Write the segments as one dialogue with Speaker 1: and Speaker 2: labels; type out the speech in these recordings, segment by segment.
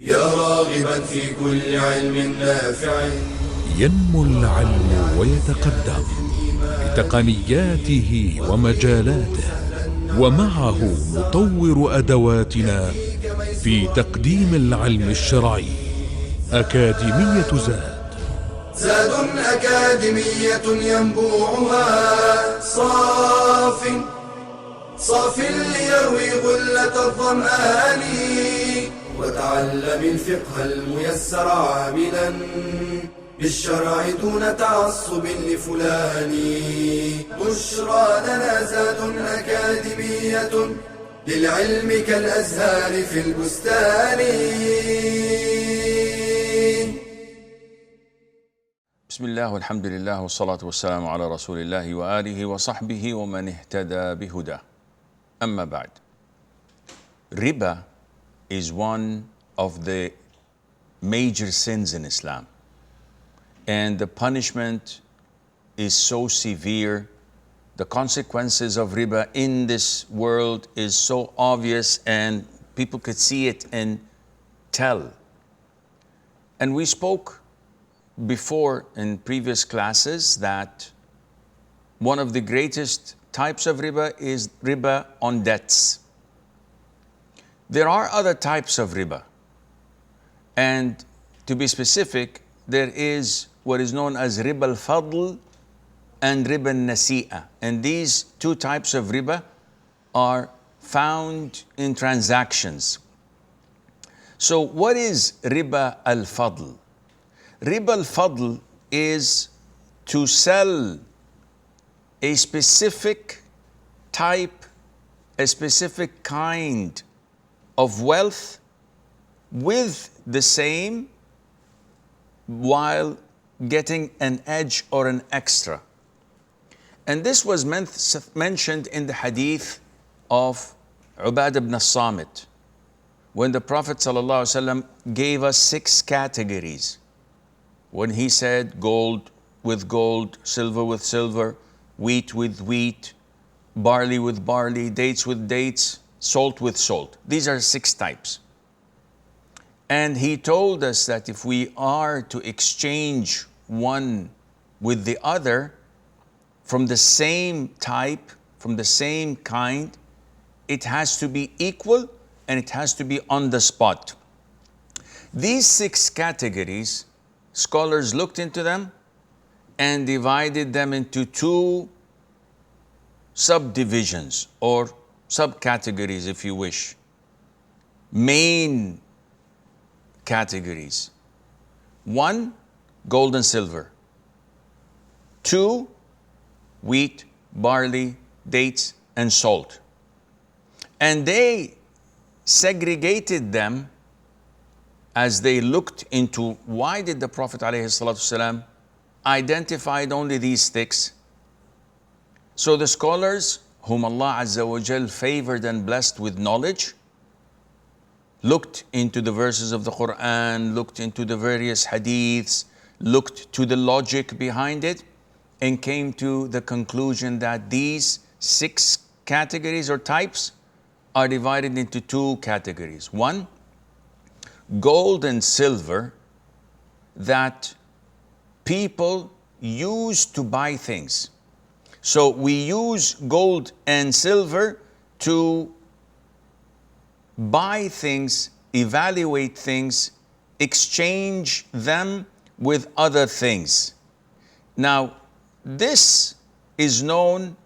Speaker 1: يا راغبا في كل علم نافع.
Speaker 2: ينمو العلم ويتقدم بتقنياته ومجالاته، ومعه نطور أدواتنا في تقديم العلم الشرعي. أكاديمية
Speaker 1: زاد أكاديمية ينبوعها صاف ليروي غلة الظمآن. وتعلم الفقه الميسر عاملا بالشرع دون تعصب لفلان. بشرى لنا زاد أكاديمية للعلم كالأزهار في البستان.
Speaker 3: بسم الله والحمد لله والصلاة والسلام على رسول الله وآله وصحبه ومن اهتدى بهداه. أما بعد. Ribba is one of the major sins in Islam. And the punishment is so severe. The consequences of riba in this world is so obvious and people could see it and tell. And we spoke before in previous classes that one of the greatest types of riba is riba on debts. There are other types of riba. And to be specific, there is what is known as Ribba al-Fadl and Ribba al-Nasi'a. And these two types of riba are found in transactions. So what is Ribba al-Fadl? Ribba al-Fadl is to sell a specific type, a specific kind of wealth with the same while getting an edge or an extra. And this was mentioned in the hadith of Ubadah ibn as-Samit, when the Prophet ﷺ gave us 6 categories. When he said gold with gold, silver with silver, wheat with wheat, barley with barley, dates with dates, salt with salt. These are 6 types. And he told us that if we are to exchange one with the other from the same type, from the same kind, it has to be equal and it has to be on the spot. These 6 categories, scholars looked into them and divided them into 2 subdivisions or subcategories, if you wish. Main categories. 1, gold and silver. 2, wheat, barley, dates, and salt. And they segregated them as they looked into why did the Prophet ﷺ identified only these 6. So the scholars, whom Allah Azza wa Jal favored and blessed with knowledge, looked into the verses of the Quran, looked into the various hadiths, looked to the logic behind it, and came to the conclusion that these 6 categories or types are divided into 2 categories. 1, gold and silver that people use to buy things. So we use gold and silver to buy things, evaluate things, exchange them with other things. Now, this is known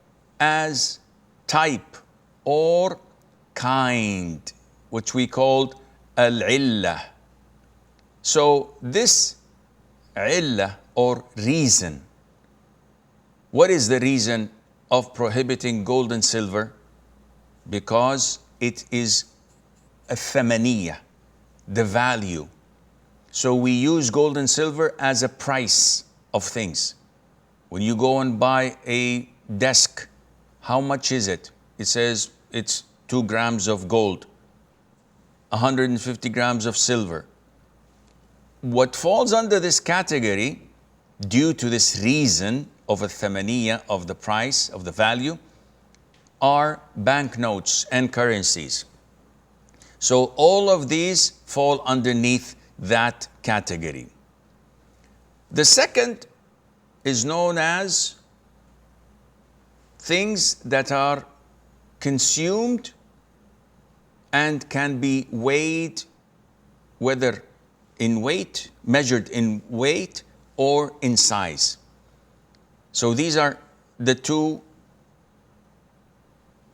Speaker 3: as type or kind, which we called al-illah. So this illah or reason, what is the reason of prohibiting gold and silver? Because it is a thamaniyah, the value. So we use gold and silver as a price of things. When you go and buy a desk, how much is it? It says it's 2 grams of gold, 150 grams of silver. What falls under this category, due to this reason of a thamaniyah, of the price, of the value, are banknotes and currencies. So all of these fall underneath that category. The second is known as things that are consumed and can be weighed, whether in weight, measured in weight, or in size. So these are the two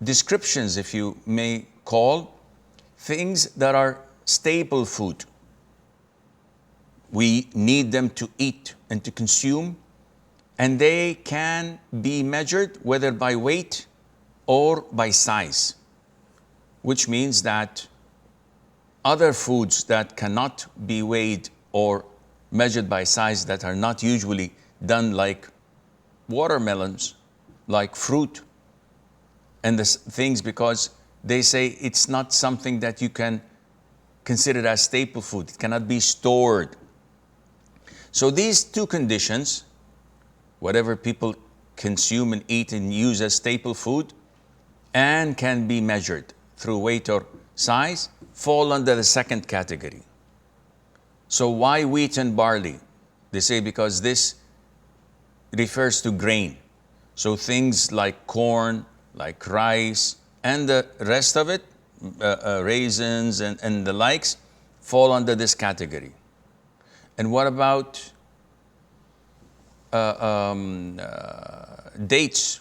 Speaker 3: descriptions, if you may call, things that are staple food. We need them to eat and to consume, and they can be measured whether by weight or by size, which means that other foods that cannot be weighed or measured by size, that are not usually done, like watermelons, like fruit, and the things, because they say it's not something that you can consider as staple food. It cannot be stored. So these two conditions, whatever people consume and eat and use as staple food and can be measured through weight or size, fall under the second category. So why wheat and barley? They say because this refers to grain. So things like corn, like rice, and the rest of it, raisins and the likes, fall under this category. And what about dates?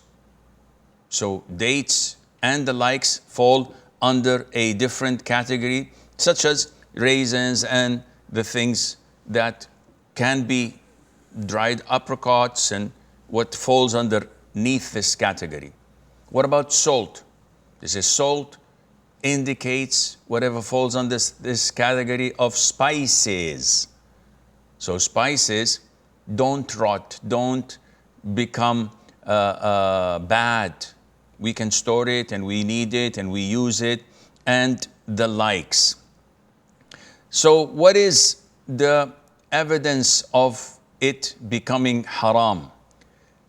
Speaker 3: So dates and the likes fall under a different category, such as raisins and the things that can be dried apricots and what falls underneath this category. What about salt? This is salt indicates whatever falls on this category of spices. So spices don't rot, don't become bad. We can store it and we need it and we use it and the likes. So what is the evidence of it becoming haram?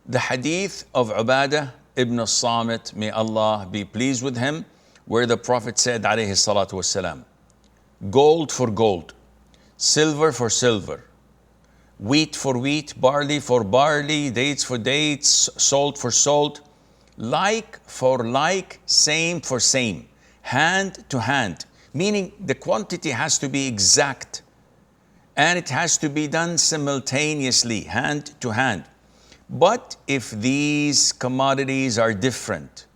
Speaker 3: The hadith of Ubadah ibn al-Samit, may Allah be pleased with him, where the Prophet said, alayhi salatu wassalam, gold for gold, silver for silver, wheat for wheat, barley for barley, dates for dates, salt for salt, like for like, same for same, hand to hand, meaning the quantity has to be exact and it has to be done simultaneously, hand to hand. But if these commodities are different,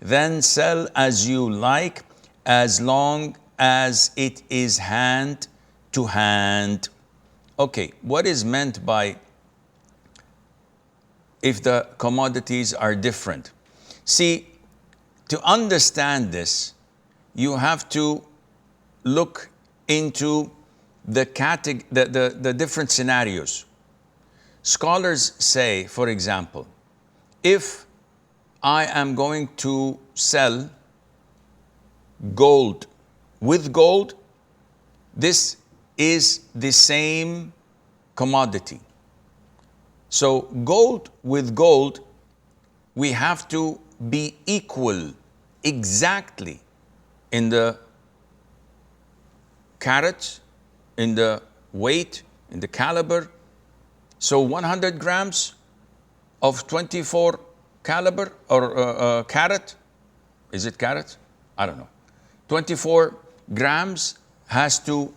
Speaker 3: then sell as you like, as long as it is hand to hand. Okay, what is meant by if the commodities are different? See, to understand this, you have to look into the different scenarios. Scholars say, for example, if I am going to sell gold with gold, this is the same commodity. So gold with gold, we have to be equal exactly in the carats, in the weight, in the caliber. So 100 grams of 24 caliber or carat, is it carat? I don't know. 24 grams has to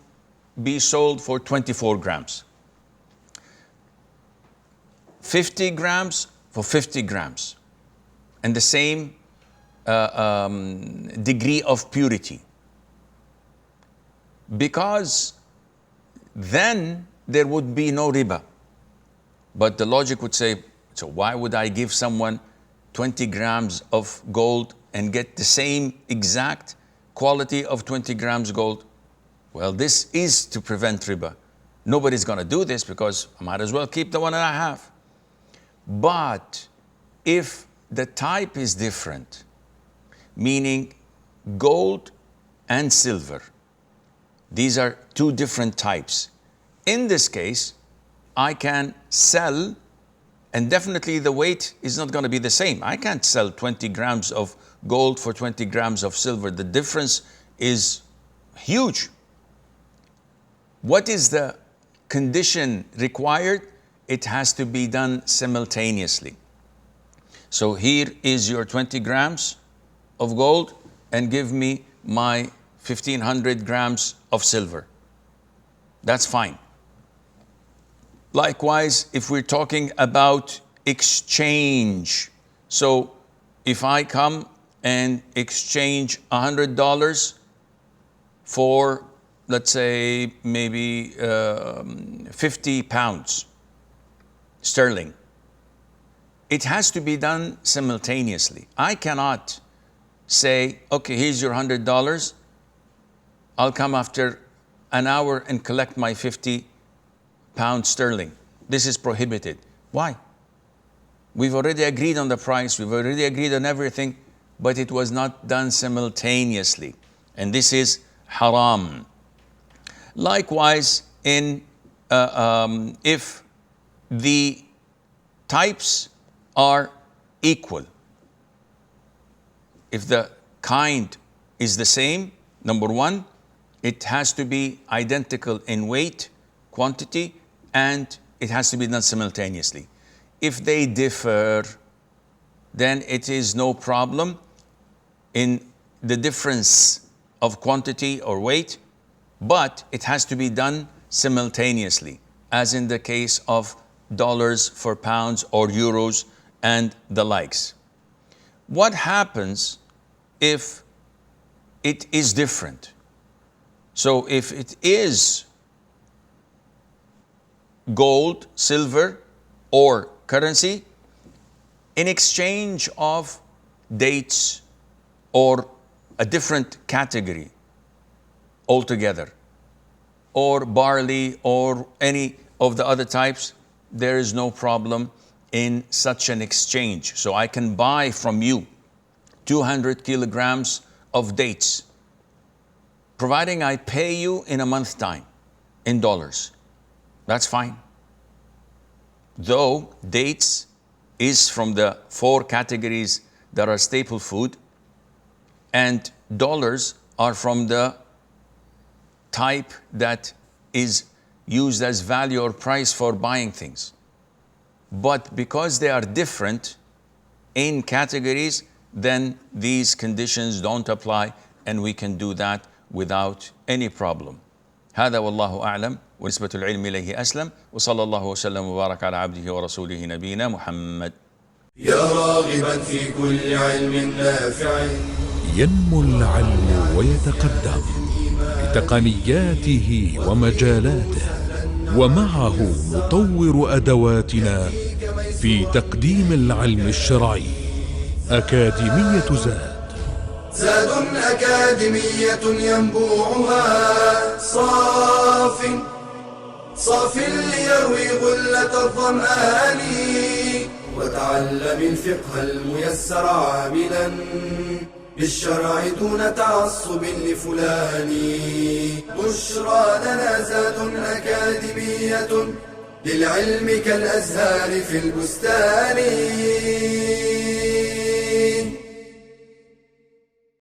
Speaker 3: be sold for 24 grams. 50 grams for 50 grams. And the same degree of purity. Because then there would be no riba. But the logic would say, so why would I give someone 20 grams of gold and get the same exact quality of 20 grams gold? Well, this is to prevent riba. Nobody's going to do this because I might as well keep the one that I have. But if the type is different, meaning gold and silver, these are two different types. In this case, I can sell, and definitely the weight is not going to be the same. I can't sell 20 grams of gold for 20 grams of silver. The difference is Huge. What is the condition required? It has to be done simultaneously. So here is your 20 grams of gold and give me my 1500 grams of silver. That's fine. Likewise, if we're talking about exchange, so if I come and exchange $100 for, let's say, maybe 50 pounds sterling, it has to be done simultaneously. I cannot say, okay, here's your $100. I'll come after an hour and collect my 50 pounds sterling. This is prohibited. Why? We've already agreed on the price. We've already agreed on everything, but it was not done simultaneously. And this is haram. Likewise, if the types are equal, if the kind is the same, number one, it has to be identical in weight, quantity, and it has to be done simultaneously. If they differ, then it is no problem in the difference of quantity or weight, but it has to be done simultaneously, as in the case of dollars for pounds or euros and the likes. What happens if it is different? So if it is gold, silver, or currency, in exchange of dates or a different category altogether, or barley or any of the other types, there is no problem in such an exchange. So I can buy from you 200 kilograms of dates, providing I pay you in a month's time in dollars. That's fine. Though dates is from the 4 categories that are staple food, and dollars are from the type that is used as value or price for buying things. But because they are different in categories, then these conditions don't apply, and we can do that without any problem. هذا والله أعلم ونسبة العلم إليه أسلم وصلى الله وسلم وبارك على عبده ورسوله نبينا محمد.
Speaker 1: يا راغبا في كل علم نافع
Speaker 2: ينمو العلم ويتقدم بتقنياته ومجالاته، ومعه نطور أدواتنا في تقديم العلم الشرعي. أكاديمية
Speaker 1: زاد أكاديمية ينبوعها صاف ليروي غلة الظمآن، وتعلم الفقه الميسر عاملا بالشرع دون تعصب لفلان. بشرى لنا زاد أكاديمية للعلم كالأزهار في البستان.